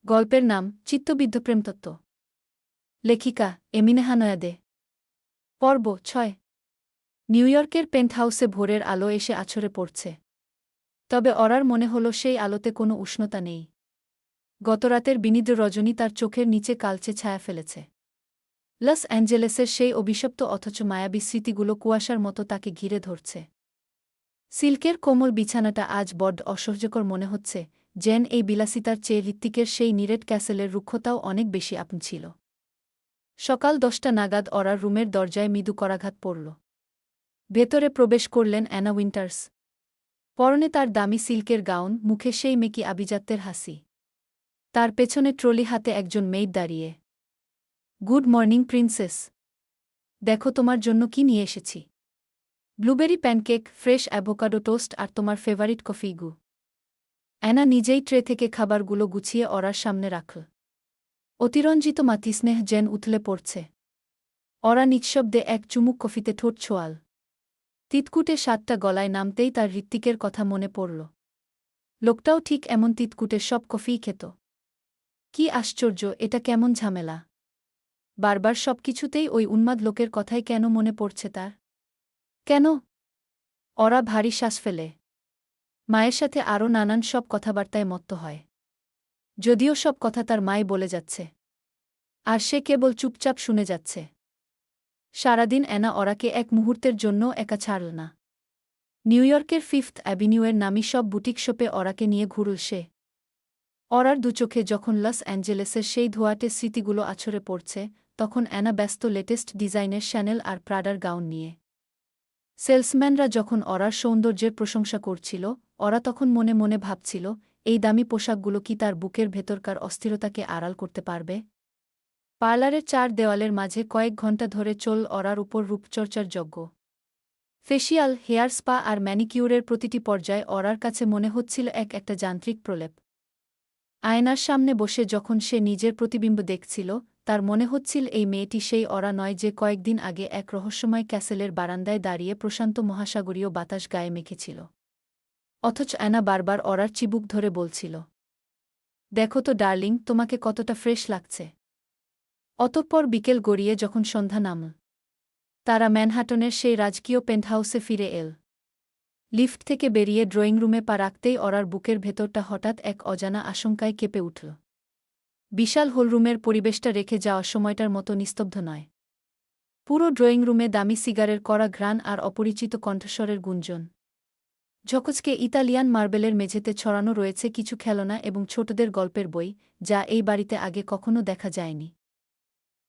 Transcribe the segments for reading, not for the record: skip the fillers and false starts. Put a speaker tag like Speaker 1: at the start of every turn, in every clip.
Speaker 1: গল্পের নাম চিত্তবিদ্ধ প্রেমতত্ত্ব। লেখিকা এমিনে হানয়াদে। পর্ব ৬। নিউইয়র্কের পেন্টহাউসে ভোরের আলো এসে আছড়ে পড়ছে। তবে অরার মনে হল সেই আলোতে কোনো উষ্ণতা নেই। গতরাতের বিনিদ্র রজনী তার চোখের নিচে কালচে ছায়া ফেলেছে। লস অ্যাঞ্জেলেসের সেই অভিশপ্ত অথচ মায়াবী স্মৃতিগুলো কুয়াশার মতো তাকে ঘিরে ধরছে। সিল্কের কোমল বিছানাটা আজ বড্ড অসহ্যকর মনে হচ্ছে, যেন এই বিলাসিতার চেয়ে হৃত্বিকের সেই নিরেট ক্যাসেলের রুক্ষতাও অনেক বেশি আপন ছিল। সকাল 10টা নাগাদ অরার রুমের দরজায় মৃদু করাঘাত পড়ল। ভেতরে প্রবেশ করলেন অ্যানা উইন্টার্স। পরনে তার দামি সিল্কের গাউন, মুখে সেই মেকি আভিজাত্যের হাসি। তার পেছনে ট্রলি হাতে একজন মেইড দাঁড়িয়ে। Good morning princess. দেখো তোমার জন্য কি নিয়ে এসেছি। Blueberry pancake, fresh avocado toast আর তোমার ফেভারিট কফি গু। অ্যানা নিজেই ট্রে থেকে খাবারগুলো গুছিয়ে অরার সামনে রাখল। অতিরঞ্জিত মাতৃস্নেহ যেন উথলে পড়ছে। অরা নিঃশব্দে এক চুমুক কফিতে ঠোঁট ছোঁয়াল। তিতকুটে স্বাদটা গলায় নামতেই তার হৃত্বিকের কথা মনে পড়ল। লোকটাও ঠিক এমন তিতকুটে সব কফিই খেত। কি আশ্চর্য, এটা কেমন ঝামেলা। বারবার সবকিছুতেই ওই উন্মাদ লোকের কথাই কেন মনে পড়ছে তার? কেন? অরা ভারী শ্বাস ফেলে। মায়ের সাথে আরও নানান সব কথাবার্তায় মত্ত হয়। যদিও সব কথা তার মাই বলে যাচ্ছে, আর সে কেবল চুপচাপ শুনে যাচ্ছে। সারাদিন অ্যানা অরাকে এক মুহূর্তের জন্য একা ছাড়ল না। নিউইয়র্কের 5th অ্যাভিনিউয়ের নামী সব বুটিক শপে অরাকে নিয়ে ঘুরল সে। অরার দুচোখে যখন লস অ্যাঞ্জেলেসের সেই ধোঁয়াটে স্মৃতিগুলো আছড়ে পড়ছে, তখন অ্যানা ব্যস্ত লেটেস্ট ডিজাইনের শ্যানেল আর প্রাডার গাউন নিয়ে। সেলসম্যানরা যখন অরার সৌন্দর্যের প্রশংসা করছিল, অরা তখন মনে মনে ভাবছিল, এই দামি পোশাকগুলো কি তার বুকের ভেতরকার অস্থিরতাকে আড়াল করতে পারবে? পার্লারের 4 দেওয়ালের মাঝে কয়েক ঘণ্টা ধরে চল অরার উপর রূপচর্চার যজ্ঞ। ফেসিয়াল, হেয়ার স্পা আর ম্যানিকিউরের প্রতিটি পর্যায়ে অরার কাছে মনে হচ্ছিল একটা যান্ত্রিক প্রলেপ। আয়নার সামনে বসে যখন সে নিজের প্রতিবিম্ব দেখছিল, তার মনে হচ্ছিল এই মেয়েটি সেই অরা নয় যে কয়েকদিন আগে এক রহস্যময় ক্যাসেলের বারান্দায় দাঁড়িয়ে প্রশান্ত মহাসাগরীয় বাতাস গায়ে মেখেছিল। অথচ অ্যানা বারবার অরার চিবুক ধরে বলছিল, দেখো তো ডার্লিং, তোমাকে কতটা ফ্রেশ লাগছে। অতঃপর বিকেল গড়িয়ে যখন সন্ধ্যা নামল, তারা ম্যানহাটনের সেই রাজকীয় পেন্টহাউসে ফিরে এল। লিফট থেকে বেরিয়ে ড্রয়িং রুমে পা রাখতেই অরার বুকের ভেতরটা হঠাৎ এক অজানা আশঙ্কায় কেঁপে উঠল। বিশাল হলরুমের পরিবেশটা রেখে যাওয়া সময়টার মতো নিস্তব্ধ নয়। পুরো ড্রয়িং রুমে দামি সিগারের কড়া ঘ্রাণ আর অপরিচিত কণ্ঠস্বরের গুঞ্জন। ঝকঝকে ইতালিয়ান মার্বেলের মেঝেতে ছড়ানো রয়েছে কিছু খেলনা এবং ছোটদের গল্পের বই, যা এই বাড়িতে আগে কখনো দেখা যায়নি।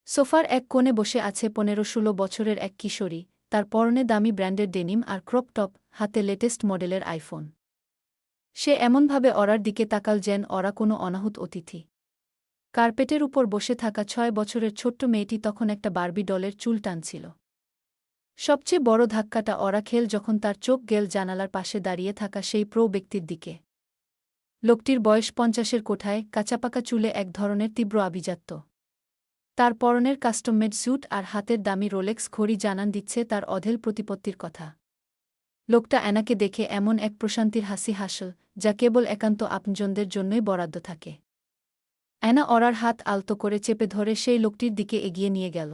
Speaker 1: সোফার এক কোণে বসে আছে 15-16 বছরের এক কিশোরী, তার পরনে দামি ব্র্যান্ডের ডেনিম আর ক্রপ টপ, হাতে লেটেস্ট মডেলের আইফোন। সে এমনভাবে অরার দিকে তাকাল যেন অরা কোনো অনাহুত অতিথি। কার্পেটের উপর বসে থাকা 6 বছরের ছোট্ট মেয়েটি তখন একটা বার্বি ডলের চুল টানছিল। সবচেয়ে বড় ধাক্কাটা অরা খেল যখন তার চোখ গেল জানালার পাশে দাঁড়িয়ে থাকা সেই প্রো ব্যক্তির দিকে। লোকটির বয়স 50-এর কোঠায়, কাঁচাপাকা চুলে এক ধরনের তীব্র আভিজাত্য। তার পরনের কাস্টমমেড স্যুট আর হাতের দামি রোলেক্স ঘড়ি জানান দিচ্ছে তার অঢেল প্রতিপত্তির কথা। লোকটা অ্যানাকে দেখে এমন এক প্রশান্তির হাসি হাসল, যা কেবল একান্ত আপনজনদের জন্যই বরাদ্দ থাকে। অ্যানা অরার হাত আলতো করে চেপে ধরে সেই লোকটির দিকে এগিয়ে নিয়ে গেল।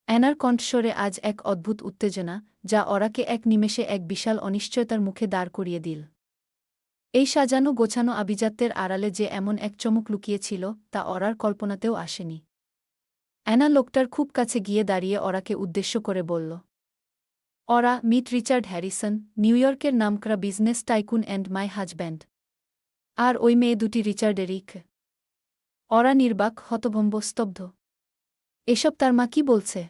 Speaker 1: অ্যানার কণ্ঠস্বরে আজ এক অদ্ভুত উত্তেজনা, যা অরাকে এক নিমেষে এক বিশাল অনিশ্চয়তার মুখে দাঁড় করিয়ে দিল। এই সাজানো গোছানো আভিজাত্যের আড়ালে যে এমন এক চমক লুকিয়েছিল, তা অরার কল্পনাতেও আসেনি। অ্যানা লোকটার খুব কাছে গিয়ে দাঁড়িয়ে অরাকে উদ্দেশ্য করে বলল, অরা, মিট রিচার্ড হ্যারিসন, নিউইয়র্কের নামকরা business tycoon and my husband. আর ওই মেয়ে দুটি রিচার্ডেরিক। অরা নির্বাক, হতভম্ব, স্তব্ধ। এসব তার মা কি বলছে?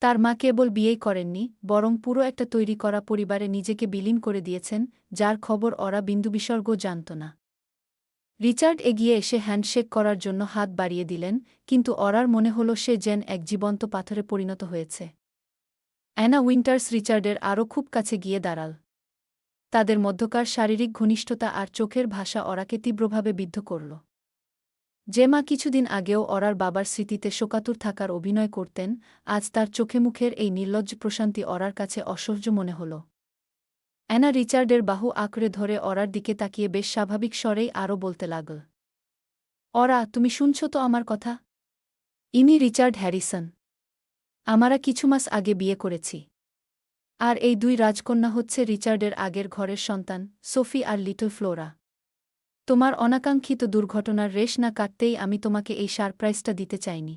Speaker 1: তার মা কেবল বিয়েই করেননি, বরং পুরো একটা তৈরি করা পরিবারে নিজেকে বিলীন করে দিয়েছেন, যার খবর অরা বিন্দুবিসর্গও জানত না। রিচার্ড এগিয়ে এসে হ্যান্ডশেক করার জন্য হাত বাড়িয়ে দিলেন, কিন্তু অরার মনে হল সে যেন এক জীবন্ত পাথরে পরিণত হয়েছে। অ্যানা উইন্টার্স রিচার্ডের আরও খুব কাছে গিয়ে দাঁড়াল। তাদের মধ্যকার শারীরিক ঘনিষ্ঠতা আর চোখের ভাষা অরাকে তীব্রভাবে বিদ্ধ করল। যে মা কিছুদিন আগেও অরার বাবার স্মৃতিতে শোকাতুর থাকার অভিনয় করতেন, আজ তার চোখে মুখের এই নির্লজ্জ প্রশান্তি অরার কাছে অসহ্য মনে হল। অ্যানা রিচার্ডের বাহু আঁকড়ে ধরে অরার দিকে তাকিয়ে বেশ স্বাভাবিক স্বরেই আরও বলতে লাগল, অরা, তুমি শুনছ তো আমার কথা? ইনি রিচার্ড হ্যারিসন। আমরা কিছু মাস আগে বিয়ে করেছি। আর এই দুই রাজকন্যা হচ্ছে রিচার্ডের আগের ঘরের সন্তান, সোফি আর লিটল ফ্লোরা। তোমার অনাকাঙ্ক্ষিত দুর্ঘটনার রেশ না কাটতেই আমি তোমাকে এই সারপ্রাইজটা দিতে চাইনি।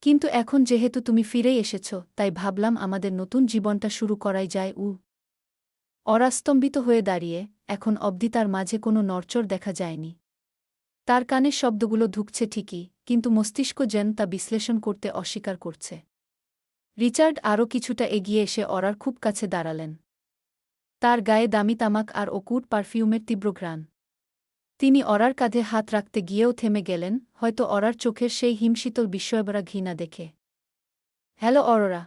Speaker 1: কিন্তু এখন যেহেতু তুমি ফিরেই এসেছ, তাই ভাবলাম আমাদের নতুন জীবনটা শুরু করাই যায়। অরা স্তম্ভিত হয়ে দাঁড়িয়ে, এখন অবধি তার মাঝে কোনো নড়চড় দেখা যায়নি। তার কানের শব্দগুলো ঢুকছে ঠিকই, কিন্তু মস্তিষ্ক যেন তা বিশ্লেষণ করতে অস্বীকার করছে। রিচার্ড আরও কিছুটা এগিয়ে এসে অরার খুব কাছে দাঁড়ালেন। তার গায়ে দামি তামাক আর অকুট পারফিউমের তীব্র ঘ্রাণ। তিনি অরার কাঁধে হাত রাখতে গিয়েও থেমে গেলেন, হয়তো অরার চোখের সেই হিমশীতল বিস্ময়ভরা ঘৃণা দেখে। Hello Aurora.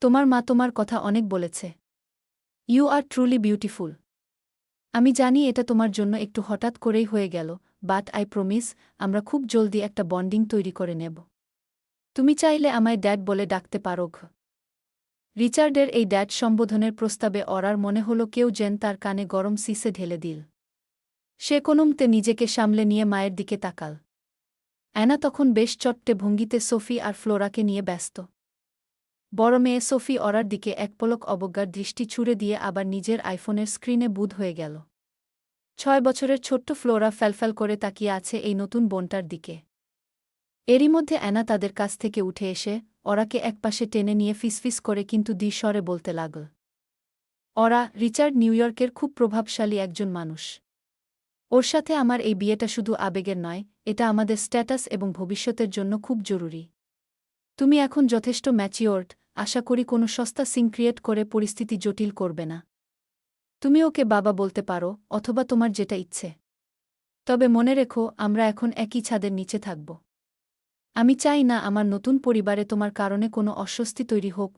Speaker 1: তোমার মা তোমার কথা অনেক বলেছে। You are truly beautiful. আমি জানি এটা তোমার জন্য একটু হঠাৎ করেই হয়ে গেল, বাট আই প্রমিস, আমরা খুব জলদি একটা বন্ডিং তৈরি করে নেব। তুমি চাইলে আমায় ড্যাড বলে ডাকতে পারো। রিচার্ডের এই ড্যাড সম্বোধনের প্রস্তাবে অরার মনে হলো কেউ যেন তার কানে গরম সিসে ঢেলে দিল। সে কোনোমতে নিজেকে সামলে নিয়ে মায়ের দিকে তাকাল। অ্যানা তখন বেশ চট্টে ভঙ্গিতে সোফি আর ফ্লোরাকে নিয়ে ব্যস্ত। বড় মেয়ে সোফি অরার দিকে এক পলক অবজ্ঞার দৃষ্টি ছুড়ে দিয়ে আবার নিজের আইফোনের স্ক্রিনে বুঁদ হয়ে গেল। 6 বছরের ছোট্ট ফ্লোরা ফ্যালফ্যাল করে তাকিয়ে আছে এই নতুন বোনটার দিকে। এরই মধ্যে অ্যানা তাদের কাছ থেকে উঠে এসে অরাকে একপাশে টেনে নিয়ে ফিসফিস করে কিন্তু দ্বিস্বরে বলতে লাগল। অরা, রিচার্ড নিউইয়র্কের খুব প্রভাবশালী একজন মানুষ। ওর সাথে আমার এই বিয়েটা শুধু আবেগের নয়, এটা আমাদের স্ট্যাটাস এবং ভবিষ্যতের জন্য খুব জরুরি। তুমি এখন যথেষ্ট ম্যাচিওরড, আশা করি কোনো সস্তা সিন ক্রিয়েট করে পরিস্থিতি জটিল করবে না। তুমি ওকে বাবা বলতে পারো, অথবা তোমার যেটা ইচ্ছে। তবে মনে রেখো, আমরা এখন একই ছাদের নিচে থাকব। আমি চাই না আমার নতুন পরিবারে তোমার কারণে কোনো অস্বস্তি তৈরি হোক।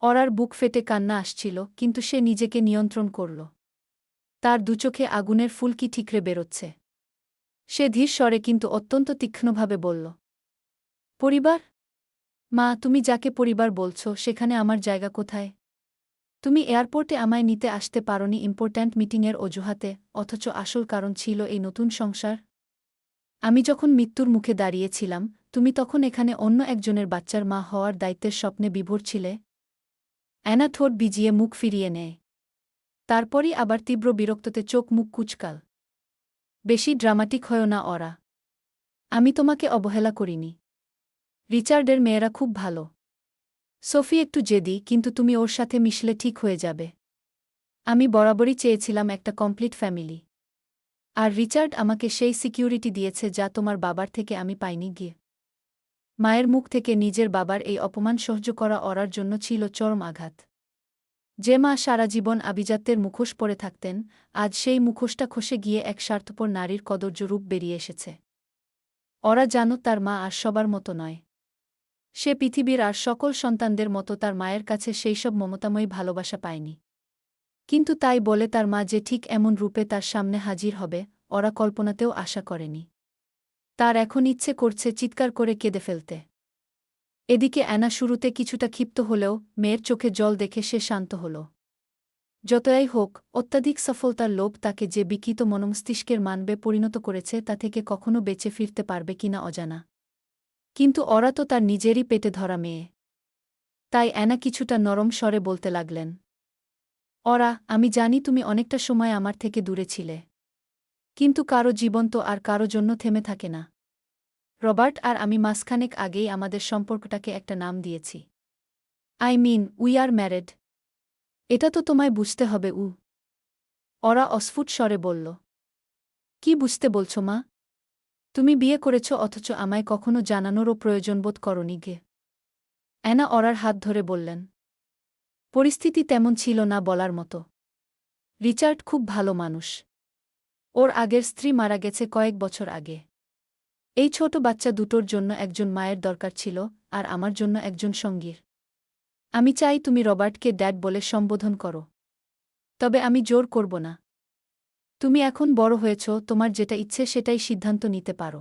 Speaker 1: অরার বুক ফেটে কান্না আসছিল, কিন্তু সে নিজেকে নিয়ন্ত্রণ করল। তার দুচোখে আগুনের ফুলকি ঠিকরে বেরোচ্ছে। সে ধীর স্বরে কিন্তু অত্যন্ত তীক্ষ্ণভাবে বলল, পরিবার? মা, তুমি যাকে পরিবার বলছ সেখানে আমার জায়গা কোথায়? তুমি এয়ারপোর্টে আমায় নিতে আসতে পারোনি ইম্পর্ট্যান্ট মিটিংয়ের অজুহাতে, অথচ আসল কারণ ছিল এই নতুন সংসার। আমি যখন মৃত্যুর মুখে দাঁড়িয়েছিলাম, তুমি তখন এখানে অন্য একজনের বাচ্চার মা হওয়ার দায়িত্বের স্বপ্নে বিভোর ছিলে। অ্যানা ঠোঁট ভিজিয়ে মুখ ফিরিয়ে নেয়। তারপরই আবার তীব্র বিরক্ততে চোখ মুখ কুচকাল। বেশি ড্রামাটিক হয়ো না অরা। আমি তোমাকে অবহেলা করিনি। রিচার্ডের মেয়েরা খুব ভালো। সোফি একটু জেদি, কিন্তু তুমি ওর সাথে মিশলে ঠিক হয়ে যাবে। আমি বরাবরই চেয়েছিলাম একটা কমপ্লিট ফ্যামিলি। আর রিচার্ড আমাকে সেই সিকিউরিটি দিয়েছে যা তোমার বাবার থেকে আমি পাইনি গিয়ে। মায়ের মুখ থেকে নিজের বাবার এই অপমান সহ্য করা অরার জন্য ছিল চরম আঘাত। যে মা সারা জীবন আভিজাত্যের মুখোশ পরে থাকতেন, আজ সেই মুখোশটা খসে গিয়ে এক স্বার্থপর নারীর কদর্য রূপ বেরিয়ে এসেছে। অরা জানো তার মা আর সবার মতো নয়। সে পৃথিবীর আর সকল সন্তানদের মতো তার মায়ের কাছে সেইসব মমতাময়ী ভালোবাসা পায়নি। কিন্তু তাই বলে তার মা যে ঠিক এমন রূপে তার সামনে হাজির হবে, অরা কল্পনাতেও আশা করেনি। তার এখন ইচ্ছে করছে চিৎকার করে কেঁদে ফেলতে। এদিকে অ্যানা শুরুতে কিছুটা ক্ষিপ্ত হলেও মেয়ের চোখে জল দেখে সে শান্ত হল। যতই হোক, অত্যাধিক সফলতার লোভ তাকে যে বিকৃত মনমস্তিষ্কের মানবে পরিণত করেছে তা থেকে কখনো বেঁচে ফিরতে পারবে কিনা অজানা। কিন্তু অরা তো তার নিজেরই পেটে ধরা মেয়ে। তাই অ্যানা কিছুটা নরম স্বরে বলতে লাগলেন, অরা, আমি জানি তুমি অনেকটা সময় আমার থেকে দূরে ছিলে। কিন্তু কারো জীবন তো আর কারো জন্য থেমে থাকে না। রবার্ট আর আমি মাসখানেক আগেই আমাদের সম্পর্কটাকে একটা নাম দিয়েছি। I mean, we are married. এটা তো তোমায় বুঝতে হবে। অরা অস্ফুট স্বরে বলল, কি বুঝতে বলছো মা? তুমি বিয়ে করেছ অথচ আমায় কখনো জানানোরও প্রয়োজনবোধ করনি গে। অ্যানা অরার হাত ধরে বললেন, পরিস্থিতি তেমন ছিল না বলার মতো। রিচার্ড খুব ভালো মানুষ। ওর আগের স্ত্রী মারা গেছে কয়েক বছর আগে। এই ছোট বাচ্চা দুটোর জন্য একজন মায়ের দরকার ছিল, আর আমার জন্য একজন সঙ্গীর। আমি চাই তুমি রবার্টকে ড্যাড বলে সম্বোধন করো। তবে আমি জোর করব না। তুমি এখন বড় হয়েছ, তোমার যেটা ইচ্ছে সেটাই সিদ্ধান্ত নিতে পারো।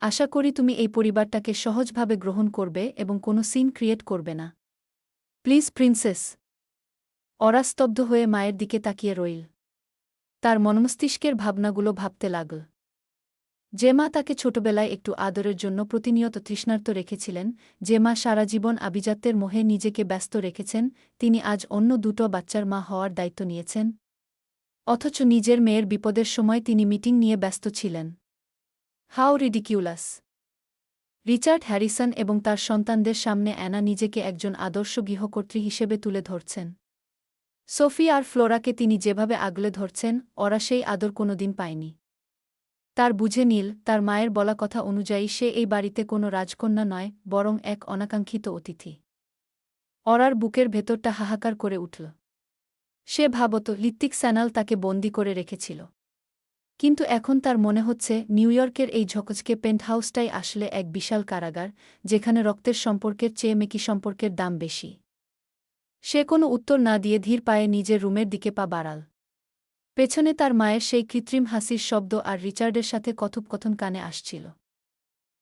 Speaker 1: আশা করি তুমি এই পরিবারটাকে সহজভাবে গ্রহণ করবে এবং কোনো সিন ক্রিয়েট করবে না। Please princess. অরা স্তব্ধ হয়ে মায়ের দিকে তাকিয়ে রইল। তার মনমস্তিষ্কের ভাবনাগুলো ভাবতে লাগল। যে মা তাকে ছোটবেলায় একটু আদরের জন্য প্রতিনিয়ত তৃষ্ণার্ত রেখেছিলেন, যে মা সারা জীবন আভিজাত্যের মোহে নিজেকে ব্যস্ত রেখেছেন, তিনি আজ অন্য দুটো বাচ্চার মা হওয়ার দায়িত্ব নিয়েছেন। অথচ নিজের মেয়ের বিপদের সময় তিনি মিটিং নিয়ে ব্যস্ত ছিলেন। How ridiculous! রিচার্ড হ্যারিসন এবং তার সন্তানদের সামনে অ্যানা নিজেকে একজন আদর্শ গৃহকর্ত্রী হিসেবে তুলে ধরছেন। সোফি আর ফ্লোরাকে তিনি যেভাবে আগলে ধরছেন, ওরা সেই আদর কোনোদিন পায়নি। তার বুঝে নীল, তার মায়ের বলা কথা অনুযায়ী সে এই বাড়িতে কোনো রাজকন্যা নয়, বরং এক অনাকাঙ্ক্ষিত অতিথি। অরার বুকের ভেতরটা হাহাকার করে উঠল। সে ভাবত হৃত্বিক স্যানাল তাকে বন্দি করে রেখেছিল। কিন্তু এখন তার মনে হচ্ছে নিউইয়র্কের এই ঝকঝকে পেন্টহাউসটাই আসলে এক বিশাল কারাগার, যেখানে রক্তের সম্পর্কের চেয়ে মেকি সম্পর্কের দাম বেশি। সে কোনো উত্তর না দিয়ে ধীর পায়ে নিজের রুমের দিকে পা বাড়াল। পেছনে তার মায়ের সেই কৃত্রিম হাসির শব্দ আর রিচার্ডের সাথে কথোপকথন কানে আসছিল।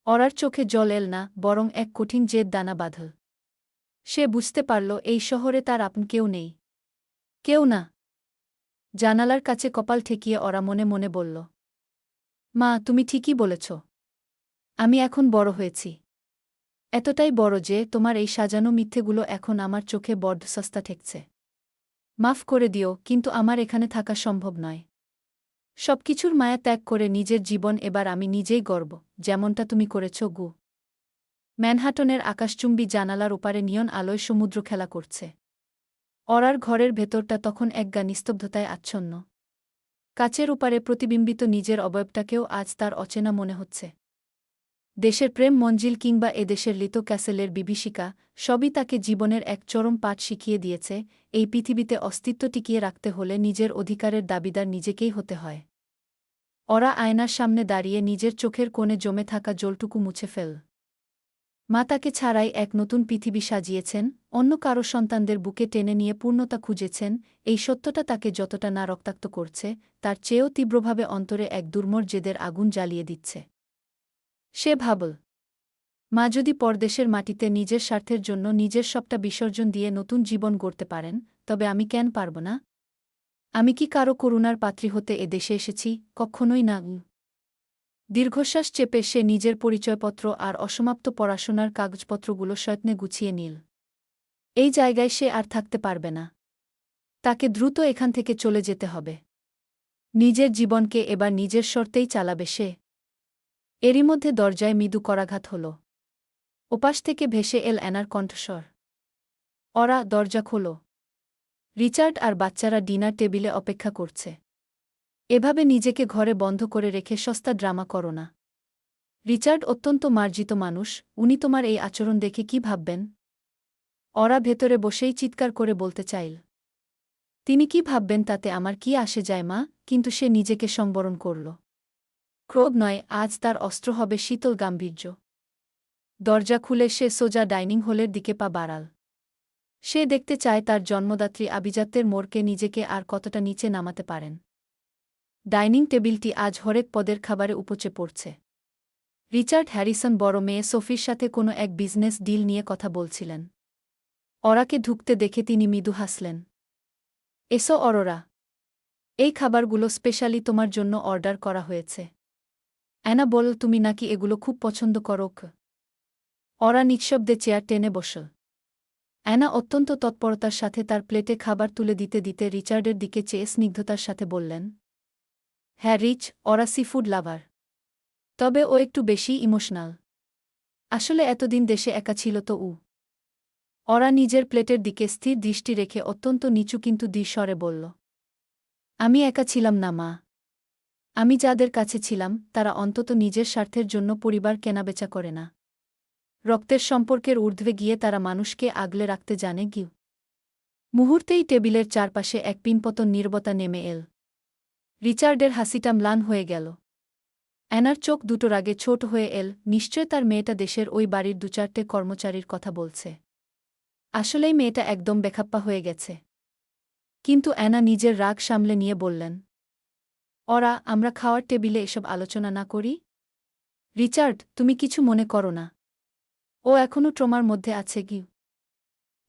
Speaker 1: অরার চোখে জল এল না, বরং এক কঠিন জেদ দানা বাঁধল। সে বুঝতে পারল এই শহরে তার আপন কেউ নেই। কেউ না। জানালার কাছে কপাল ঠেকিয়ে ওরা মনে মনে বলল, মা, তুমি ঠিকই বলেছ। আমি এখন বড় হয়েছি। এতটাই বড় যে তোমার এই সাজানো মিথ্যেগুলো এখন আমার চোখে বড্ড সস্তা ঠেকছে। মাফ করে দিও, কিন্তু আমার এখানে থাকা সম্ভব নয়। সবকিছুর মায়া ত্যাগ করে নিজের জীবন এবার আমি নিজেই গড়ব, যেমনটা তুমি করেছ গু। ম্যানহাটনের আকাশচুম্বী জানালার ওপারে নিয়ন আলোয় সমুদ্র খেলা করছে। অরার ঘরের ভেতরটা তখন একগা নিস্তব্ধতায় আচ্ছন্ন। কাচের ওপারে প্রতিবিম্বিত নিজের অবয়বটাকেও আজ তার অচেনা মনে হচ্ছে। দেশের প্রেম মঞ্জিল কিংবা এদেশের লিতো ক্যাসেলের বিভীষিকা, সবই তাকে জীবনের এক চরম পাঠ শিখিয়ে দিয়েছে, এই পৃথিবীতে অস্তিত্ব টিকিয়ে রাখতে হলে নিজের অধিকারের দাবিদার নিজেকেই হতে হয়। ওরা আয়নার সামনে দাঁড়িয়ে নিজের চোখের কোণে জমে থাকা জলটুকু মুছে ফেল। মা তাকে ছাড়াই এক নতুন পৃথিবী সাজিয়েছেন, অন্য কারো সন্তানদের বুকে টেনে নিয়ে পূর্ণতা খুঁজেছেন, এই সত্যটা তাকে যতটা না রক্তাক্ত করছে, তার চেয়েও তীব্রভাবে অন্তরে এক দুর্মর জেদের আগুন জ্বালিয়ে দিচ্ছে। সে ভাবল, মা যদি পরদেশের মাটিতে নিজের স্বার্থের জন্য নিজের সবটা বিসর্জন দিয়ে নতুন জীবন গড়তে পারেন, তবে আমি কেন পারব না? আমি কি কারো করুণার পাত্রী হতে এ দেশে এসেছি? কখনোই না। দীর্ঘশ্বাস চেপে সে নিজের পরিচয়পত্র আর অসমাপ্ত পড়াশোনার কাগজপত্রগুলো সযত্নে গুছিয়ে নিল। এই জায়গায় সে আর থাকতে পারবে না। তাকে দ্রুত এখান থেকে চলে যেতে হবে। নিজের জীবনকে এবার নিজের শর্তেই চালাবে সে। এরই মধ্যে দরজায় মৃদু করাঘাত হল। ওপাশ থেকে ভেসে এল অ্যানার কণ্ঠস্বর। ওরা, দরজা খোলো। রিচার্ড আর বাচ্চারা ডিনার টেবিলে অপেক্ষা করছে। এভাবে নিজেকে ঘরে বন্ধ করে রেখে সস্তা ড্রামা করো না। রিচার্ড অত্যন্ত মার্জিত মানুষ, উনি তোমার এই আচরণ দেখে কি ভাববেন? ওরা ভেতরে বসেই চিৎকার করে বলতে চাইল, তিনি কি ভাববেন তাতে আমার কি আসে যায় মা, কিন্তু সে নিজেকে সংবরণ করল। ক্রোধ নয়, আজ তার অস্ত্র হবে শীতল গাম্ভীর্য। দরজা খুলে সে সোজা ডাইনিং হলের দিকে পা বাড়াল। সে দেখতে চায় তার জন্মদাত্রী আভিজাত্যের মোড়কে নিজেকে আর কতটা নিচে নামাতে পারেন। ডাইনিং টেবিলটি আজ হরেক পদের খাবারে উপচে পড়ছে। রিচার্ড হ্যারিসন বড় মেয়ে সোফির সাথে কোনো এক বিজনেস ডিল নিয়ে কথা বলছিলেন। ওরাকে ঢুকতে দেখে তিনি মৃদু হাসলেন। এসো অরোরা, এই খাবারগুলো স্পেশালি তোমার জন্য অর্ডার করা হয়েছে। অ্যানা বল, তুমি নাকি এগুলো খুব পছন্দ করো? ওরা নিঃশব্দে চেয়ার টেনে বসল। অ্যানা অত্যন্ত তৎপরতার সাথে তার প্লেটে খাবার তুলে দিতে দিতে রিচার্ডের দিকে চেয়ে স্নিগ্ধতার সাথে বললেন, হ্যাঁ রিচ, ওরা সিফুড লাভার। তবে ও একটু বেশি ইমোশনাল। আসলে এতদিন দেশে একা ছিল তো ও। ওরা নিজের প্লেটের দিকে স্থির দৃষ্টি রেখে অত্যন্ত নিচু কিন্তু দ্বিস্বরে বলল, আমি একা ছিলাম না মা। আমি যাদের কাছে ছিলাম, তারা অন্তত নিজের স্বার্থের জন্য পরিবার কেনাবেচা করে না। রক্তের সম্পর্কের ঊর্ধ্বে গিয়ে তারা মানুষকে আগলে রাখতে জানে গিউ। মুহূর্তেই টেবিলের চারপাশে এক পিনপতন নীরবতা নেমে এল। রিচার্ডের হাসিটা ম্লান হয়ে গেল। অ্যানার চোখ দুটো রাগে ছোট হয়ে এল, নিশ্চয় তার মেয়েটা দেশের ওই বাড়ির দু-চারটে কর্মচারীর কথা বলছে। আসলেই মেয়েটা একদম বেখাপ্পা হয়ে গেছে। কিন্তু অ্যানা নিজের রাগ সামলে নিয়ে বললেন, ওরা, আমরা খাওয়ার টেবিলে এসব আলোচনা না করি। রিচার্ড, তুমি কিছু মনে করো না। ও এখনও ট্রমার মধ্যে আছে গিউ।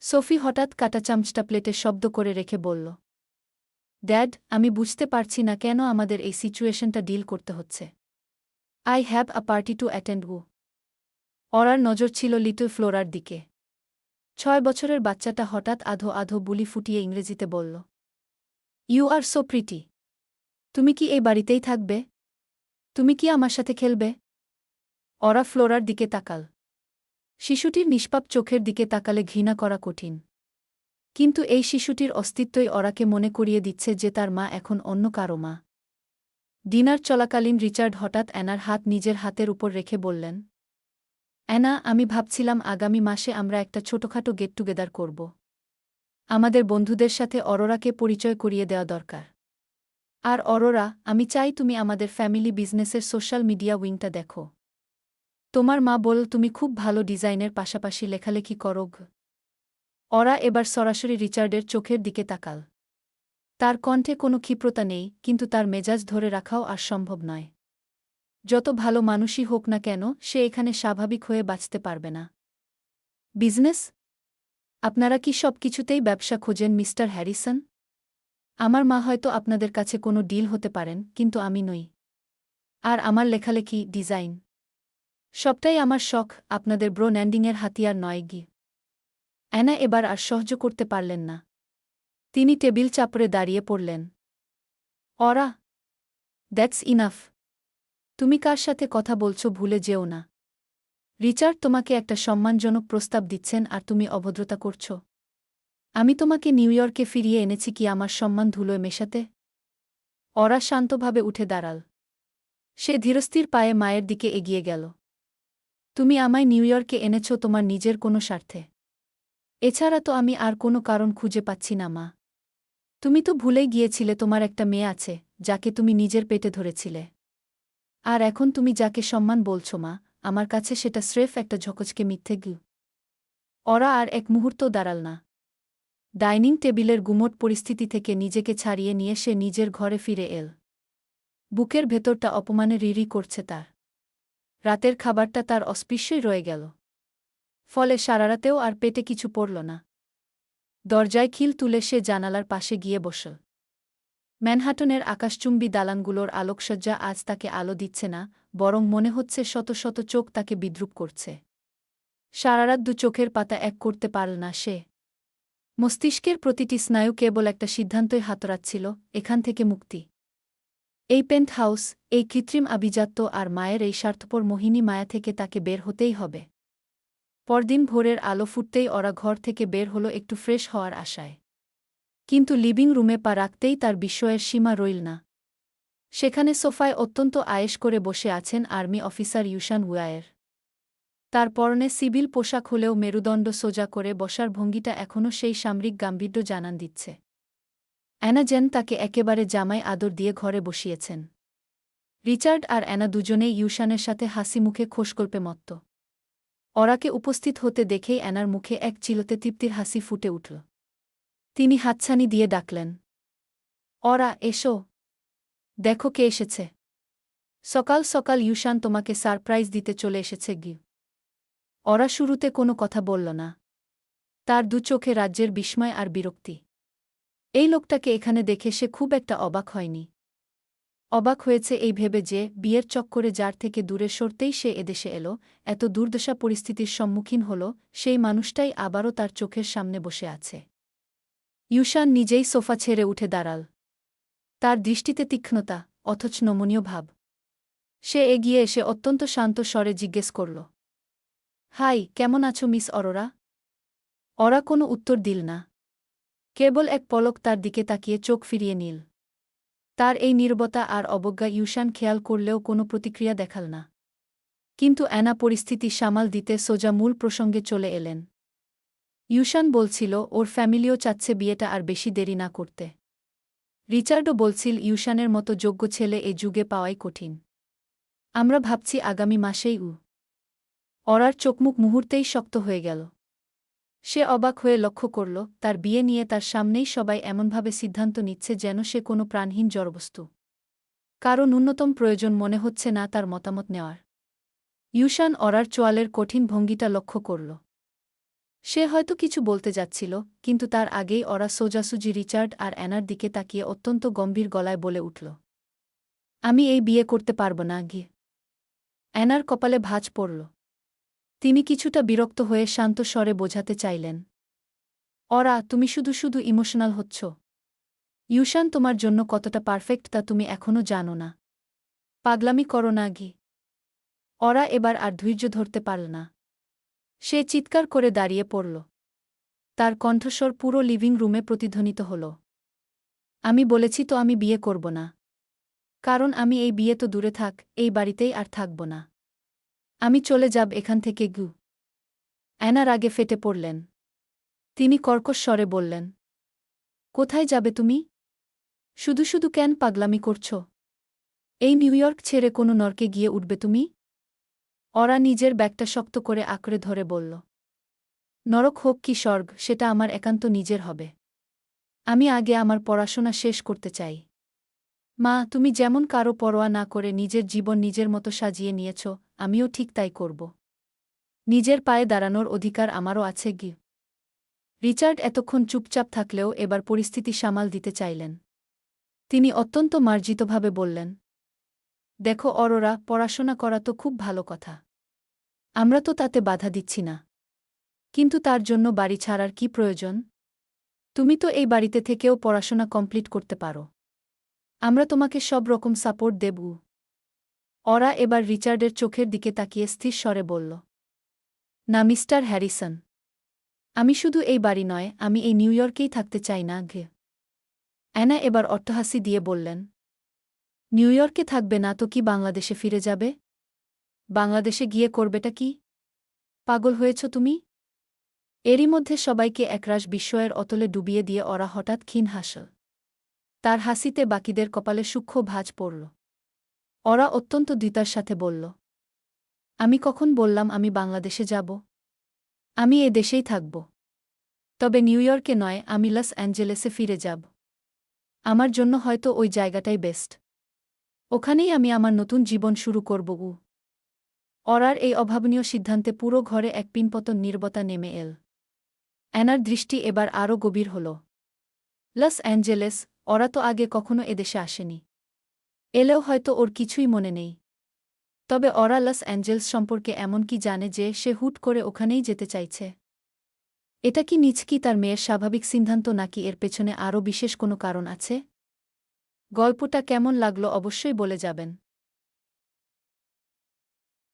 Speaker 1: সোফি হঠাৎ কাটা চামচটা প্লেটে শব্দ করে রেখে বলল, ড্যাড, আমি বুঝতে পারছি না কেন আমাদের এই সিচুয়েশনটা ডিল করতে হচ্ছে। I have a party to attend uh. অরার নজর ছিল লিটল ফ্লোরার দিকে। 6 বছরের বাচ্চাটা হঠাৎ আধো আধো বুলি ফুটিয়ে ইংরেজিতে বলল, ইউ আর সো প্রিটি। তুমি কি এই বাড়িতেই থাকবে? তুমি কি আমার সাথে খেলবে? অরা ফ্লোরার দিকে তাকাল। শিশুটির নিষ্পাপ চোখের দিকে তাকালে ঘৃণা করা কঠিন। কিন্তু এই শিশুটির অস্তিত্বই অরাকে মনে করিয়ে দিচ্ছে যে তার মা এখন অন্য কারো মা। ডিনার চলাকালীন রিচার্ড হঠাৎ অ্যানার হাত নিজের হাতের উপর রেখে বললেন, অ্যানা, আমি ভাবছিলাম আগামী মাসে আমরা একটা ছোটখাটো গেট টুগেদার করব। আমাদের বন্ধুদের সাথে অরোরাকে পরিচয় করিয়ে দেওয়া দরকার। আর অরোরা, আমি চাই তুমি আমাদের ফ্যামিলি বিজনেসের সোশ্যাল মিডিয়া উইংটা দেখো। তোমার মা বল তুমি খুব ভালো ডিজাইনের পাশাপাশি লেখালেখি করো। অরা এবার সরাসরি রিচার্ডের চোখের দিকে তাকাল। তার কণ্ঠে কোনো ক্ষিপ্রতা নেই, কিন্তু তার মেজাজ ধরে রাখাও আর সম্ভব নয়। যত ভালো মানুষই হোক না কেন, সে এখানে স্বাভাবিক হয়ে বাঁচতে পারবে না। বিজনেস? আপনারা কি সব কিছুতেই ব্যবসা খোঁজেন মিস্টার হ্যারিসন? আমার মা হয়তো আপনাদের কাছে কোনো ডিল হতে পারেন, কিন্তু আমি নই। আর আমার লেখালেখি, ডিজাইন সবটাই আমার শখ, আপনাদের ব্রোন্যান্ডিংয়ের হাতিয়ার নয় গি। অ্যানা এবার আর সহ্য করতে পারলেন না। তিনি টেবিল চাপড়ে দাঁড়িয়ে পড়লেন। অরা, দ্যাটস ইনাফ। তুমি কার সাথে কথা বলছো ভুলে যেও না। রিচার্ড তোমাকে একটা সম্মানজনক প্রস্তাব দিচ্ছেন আর তুমি অভদ্রতা করছ। আমি তোমাকে নিউ ইয়র্কে ফিরিয়ে এনেছি কি আমার সম্মান ধুলোয় মেশাতে? অরা শান্তভাবে উঠে দাঁড়াল। সে ধীরস্থির পায়ে মায়ের দিকে এগিয়ে গেল। তুমি আমায় নিউ ইয়র্কে এনেছ তোমার নিজের কোনো স্বার্থে। এছাড়া তো আমি আর কোনো কারণ খুঁজে পাচ্ছি না মা। তুমি তো ভুলেই গিয়েছিলে তোমার একটা মেয়ে আছে, যাকে তুমি নিজের পেটে ধরেছিলে। আর এখন তুমি যাকে সম্মান বলছো মা, আমার কাছে সেটা স্রেফ একটা ঝকচকে মিথ্যে গু। অরা আর এক মুহূর্তও দাঁড়াল না। ডাইনিং টেবিলের গুমোট পরিস্থিতি থেকে নিজেকে ছাড়িয়ে নিয়ে সে নিজের ঘরে ফিরে এল। বুকের ভেতরটা অপমানে রিরি করছে তার। রাতের খাবারটা তার অস্পৃশ্যই রয়ে গেল। ফলে সারারাতেও আর পেটে কিছু পড়ল না। দরজায় খিল তুলে সে জানালার পাশে গিয়ে বসল। ম্যানহাটনের আকাশচুম্বী দালানগুলোর আলোকসজ্জা আজ তাকে আলো দিচ্ছে না, বরং মনে হচ্ছে শত শত চোখ তাকে বিদ্রূপ করছে। সারারাত দু চোখের পাতা এক করতে পারল না সে। মস্তিষ্কের প্রতিটি স্নায়ু কেবল একটা সিদ্ধান্তই হাতড়াচ্ছিল, এখান থেকে মুক্তি। এই পেন্ট হাউস, এই কৃত্রিম আভিজাত্য আর মায়ের এই স্বার্থপর মোহিনী মায়া থেকে তাকে বের হতেই হবে। পরদিন ভোরের আলো ফুটতেই ওরা ঘর থেকে বের হলো একটু ফ্রেশ হওয়ার আশায়। কিন্তু লিভিং রুমে পা রাখতেই তার বিস্ময়ের সীমা রইল না। সেখানে সোফায় অত্যন্ত আয়েশ করে বসে আছেন আর্মি অফিসার ইউশান ওয়ার। তার পরনে সিভিল পোশাক হলেও মেরুদণ্ড সোজা করে বসার ভঙ্গিটা এখনও সেই সামরিক গাম্ভীর্য জানান দিচ্ছে। অ্যানা যেন তাকে একেবারে জামাই আদর দিয়ে ঘরে বসিয়েছেন। রিচার্ড আর অ্যানা দুজনেই ইউশানের সাথে হাসি মুখে খোশগল্পে মত্ত। অরাকে উপস্থিত হতে দেখেই অ্যানার মুখে এক চিলতে তৃপ্তির হাসি ফুটে উঠল। তিনি হাতছানি দিয়ে ডাকলেন, অরা, এসো। দেখো কে এসেছে। সকাল সকাল ইউশান তোমাকে সারপ্রাইজ দিতে চলে এসেছে গি। অরা শুরুতে কোনো কথা বলল না। তার দু চোখে রাজ্যের বিস্ময় আর বিরক্তি। এই লোকটাকে এখানে দেখে সে খুব একটা অবাক হয়নি। অবাক হয়েছে এই ভেবে যে বিয়ের চক্করে যার থেকে দূরে সরতেই সে এদেশে এলো, এত দুর্দশা পরিস্থিতির সম্মুখীন হল, সেই মানুষটাই আবারও তার চোখের সামনে বসে আছে। ইউশান নিজেই সোফা ছেড়ে উঠে দাঁড়াল। তার দৃষ্টিতে তীক্ষ্ণতা, অথচ নমনীয় ভাব। সে এগিয়ে এসে অত্যন্ত শান্ত স্বরে জিজ্ঞেস করল, হাই, কেমন আছো মিস অরোরা? অরা কোনো উত্তর দিল না। কেবল এক পলক তার দিকে তাকিয়ে চোখ ফিরিয়ে নিল। তার এই নীরবতা আর অবজ্ঞা ইউশান খেয়াল করলেও কোনো প্রতিক্রিয়া দেখাল না। কিন্তু অ্যানা পরিস্থিতি সামাল দিতে সোজা মূল প্রসঙ্গে চলে এলেন। ইউশান বলছিল ওর ফ্যামিলিও চাচ্ছে বিয়েটা আর বেশি দেরি না করতে। রিচার্ডও বলছিল ইউশানের মতো যোগ্য ছেলে এ যুগে পাওয়াই কঠিন। আমরা ভাবছি আগামী মাসেই অরার চোখমুখ মুহূর্তেই শক্ত হয়ে গেল। সে অবাক হয়ে লক্ষ্য করল, তার বিয়ে নিয়ে তার সামনেই সবাই এমনভাবে সিদ্ধান্ত নিচ্ছে যেন সে কোনো প্রাণহীন জড়বস্তু। কারও ন্যূনতম প্রয়োজন মনে হচ্ছে না তার মতামত নেওয়ার। ইউশান অরার চোয়ালের কঠিন ভঙ্গিটা লক্ষ্য করল। সে হয়তো কিছু বলতে যাচ্ছিল, কিন্তু তার আগেই অরা সোজাসুজি রিচার্ড আর অ্যানার দিকে তাকিয়ে অত্যন্ত গম্ভীর গলায় বলে উঠল, আমি এই বিয়ে করতে পারব না গি। অ্যানার কপালে ভাঁজ পড়ল। তিনি কিছুটা বিরক্ত হয়ে শান্ত স্বরে বোঝাতে চাইলেন। অরা, তুমি শুধু শুধু ইমোশনাল হচ্ছ। ইউশান তোমার জন্য কতটা পারফেক্ট তা তুমি এখনও জানো না। পাগলামি করো না গি। অরা এবার আর ধৈর্য ধরতে পারল না। সে চিৎকার করে দাঁড়িয়ে পড়ল। তার কণ্ঠস্বর পুরো লিভিং রুমে প্রতিধ্বনিত হল। আমি বলেছি তো আমি বিয়ে করব না। কারণ আমি এই বিয়ে তো দূরে থাক, এই বাড়িতেই আর থাকব না। আমি চলে যাব এখান থেকে গু। অ্যানা রাগে ফেটে পড়লেন। তিনি কর্কশ স্বরে বললেন, কোথায় যাবে তুমি? শুধু শুধু কেন পাগলামি করছ? এই নিউ ইয়র্ক ছেড়ে কোনো নরকে গিয়ে উঠবে তুমি? অরা নিজের ব্যাগটা শক্ত করে আঁকড়ে ধরে বলল, নরক হোক কি স্বর্গ সেটা আমার একান্ত নিজের হবে। আমি আগে আমার পড়াশোনা শেষ করতে চাই। মা, তুমি যেমন কারো পরোয়া না করে নিজের জীবন নিজের মতো সাজিয়ে নিয়েছ, আমিও ঠিক তাই করব। নিজের পায়ে দাঁড়ানোর অধিকার আমারও আছে গি। রিচার্ড এতক্ষণ চুপচাপ থাকলেও এবার পরিস্থিতি সামাল দিতে চাইলেন। তিনি অত্যন্ত মার্জিতভাবে বললেন, দেখো অরোরা, পড়াশোনা করা তো খুব ভালো কথা। আমরা তো তাতে বাধা দিচ্ছি না। কিন্তু তার জন্য বাড়ি ছাড়ার কি প্রয়োজন? তুমি তো এই বাড়িতে থেকেও পড়াশোনা কমপ্লিট করতে পারো। আমরা তোমাকে সব রকম সাপোর্ট দেব। অরা এবার রিচার্ডের চোখের দিকে তাকিয়ে স্থির স্বরে বলল, না মিস্টার হ্যারিসন, আমি শুধু এই বাড়ি নয়, আমি এই নিউ ইয়র্কেই থাকতে চাই না ঘে। অ্যানা এবার অট্টহাসি দিয়ে বললেন, নিউ ইয়র্কে থাকবে না তো কি বাংলাদেশে ফিরে যাবে? বাংলাদেশে গিয়ে করবেটা কি? পাগল হয়েছ তুমি? এরই মধ্যে সবাইকে একরাশ বিস্ময়ের অতলে ডুবিয়ে দিয়ে অরা হঠাৎ ক্ষীণ হাসল। তার হাসিতে বাকিদের কপালে সূক্ষ্ম ভাঁজ পড়ল। অরা অত্যন্ত দ্বিতার সাথে বলল, আমি কখন বললাম আমি বাংলাদেশে যাব? আমি এ দেশেই থাকব। তবে নিউ ইয়র্কে নয়, আমি লস অ্যাঞ্জেলেসে ফিরে যাব। আমার জন্য হয়তো ওই জায়গাটাই বেস্ট। ওখানেই আমি আমার নতুন জীবন শুরু করব। অরার এই অভাবনীয় সিদ্ধান্তে পুরো ঘরে এক পিনপতন নীরবতা নেমে এল। অ্যানার দৃষ্টি এবার আরও গভীর হল। লস অ্যাঞ্জেলেস, ওরা তো আগে কখনো এদেশে আসেনি। এলেও হয়তো ওর কিছুই মনে নেই। তবে ওরা লস অ্যাঞ্জেলস সম্পর্কে এমন কি জানে যে সে হুট করে ওখানেই যেতে চাইছে? এটা কি নিছকি তার মেয়ের স্বাভাবিক সিদ্ধান্ত নাকি এর পেছনে আরও বিশেষ কোনো কারণ আছে? গল্পটা কেমন লাগলো অবশ্যই বলে যাবেন।